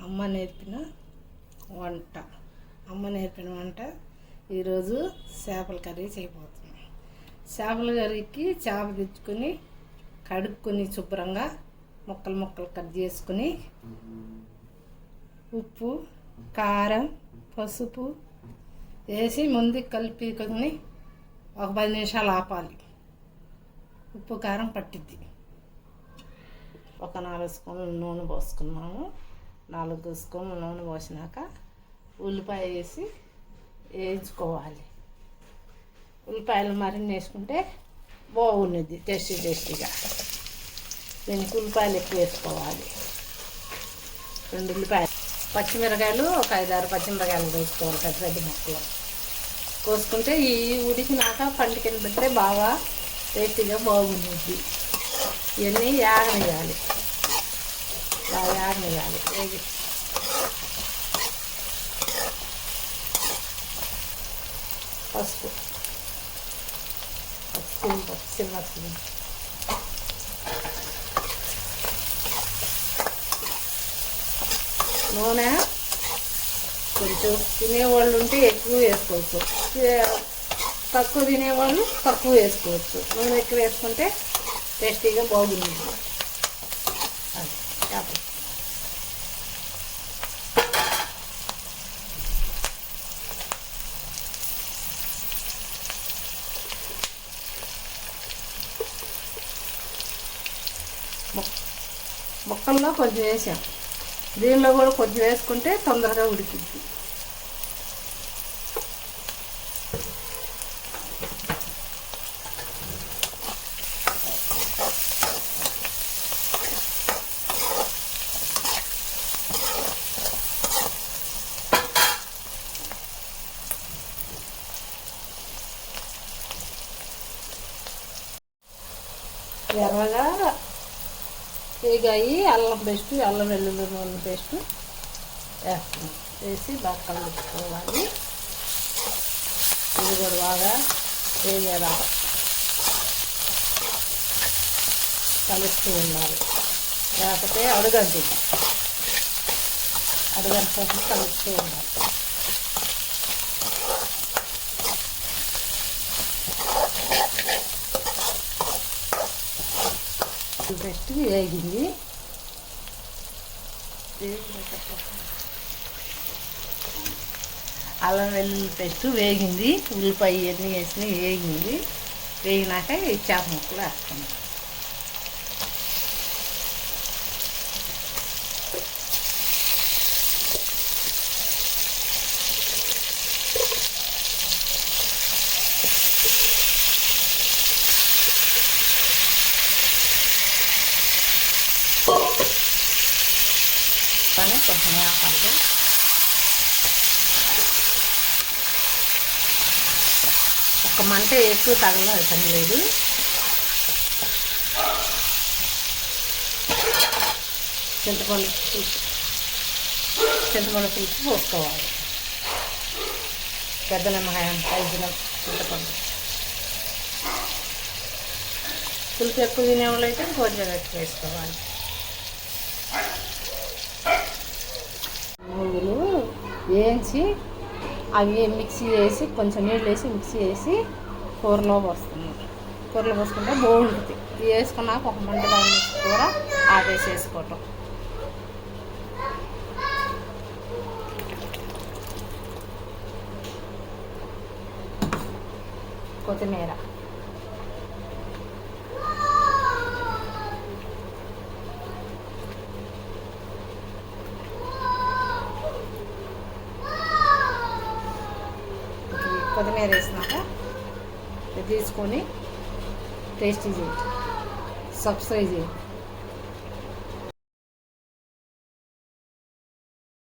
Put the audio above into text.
అమ్మ నేర్పిన వంట ఈరోజు చేపల కర్రీ చేయబోతున్నాం. చేపల కర్రీకి చేప తెచ్చుకొని కడుక్కొని శుభ్రంగా ముక్కలు కట్ చేసుకుని ఉప్పు, కారం, పసుపు వేసి ముందు కలిపి ఒక 10 నిమిషాలు ఆపాలి. ఉప్పు కారం పట్టిద్ది. ఒక 4 స్పూన్లు నూనె పోసుకున్నాము. 4 స్పూన్లు నూనె పోసినాక ఉల్లిపాయ వేసి వేయించుకోవాలి. ఉల్లిపాయలు మరిన్ని వేసుకుంటే బాగుంది, టేస్టీగా. దీనికి ఉల్లిపాయలు ఎక్కువ వేసుకోవాలి. 2 ఉల్లిపాయలు, పచ్చిమిరకాయలు ఒక 5-6 పచ్చిమిరకాయలు వేసుకోవాలి. పెద్ద ముక్కలు కోసుకుంటే ఈ ఉడికినాక పంట కింద పెడితే బాగా టేస్టీగా బాగుంది. ఇవన్నీ యాగనియాలి, బాగా యాగనియాలి. పసుపు చిన్న నూనె కొంచెం తినేవాళ్ళు ఉంటే ఎక్కువ వేసుకోవచ్చు, తక్కువ తినేవాళ్ళు తక్కువ వేసుకోవచ్చు. నూనె ఎక్కువ వేసుకుంటే టేస్టీగా బాగుంది. ముక్కల్లో కొంచెం వేసాం, దీనిలో కూడా కొంచెం వేసుకుంటే తొందరగా ఉడికిద్ది. ఎర్రగా వేగాయి. అల్లం పేస్టు, అల్లం వెల్లుల్లి నూనె పేస్టు వేస్తాం. వేసి బాగా కలుపుకోవాలి. ఇది కూడా బాగా వేగేదా కలుపుతూ ఉండాలి, లేకపోతే అడుగంటుంది. కోసం కలుపుతూ ఉండాలి. పేస్ట్ వేగింది. అల్లం వెల్లుల్లి పేస్ట్ వేగింది. ఉల్లిపాయ ఇవన్నీ వేసి వేగింది. వేగినాక ఈ చేప ముక్కలు వేస్తున్నాం. కొంచెం వేపాలి. ఒక మంట ఎక్కువ తగలటం లేదు. చింతపండు పులుసు పోసుకోవాలి. పెద్ద నిమ్మకాయ 5 చింతపండు. పులుసు ఎక్కువ తినేవాళ్ళు అయితే కొంచెం ఎక్కువ వేసుకోవాలి. నువ్వులు వేయించి అవి మిక్సీ వేసి కొంచెం నీళ్ళు వేసి మిక్సీ వేసి కూరలో పోసుకుంటే బాగుంటుంది. ఇవి వేసుకున్నాక ఒక మంట కూర ఆపేసేసుకోవటం. కొత్తిమీర, కొత్తిమీర వేసినాక తీసుకొని టేస్టీ చేయండి. సబ్స్క్రైబ్ చేయండి.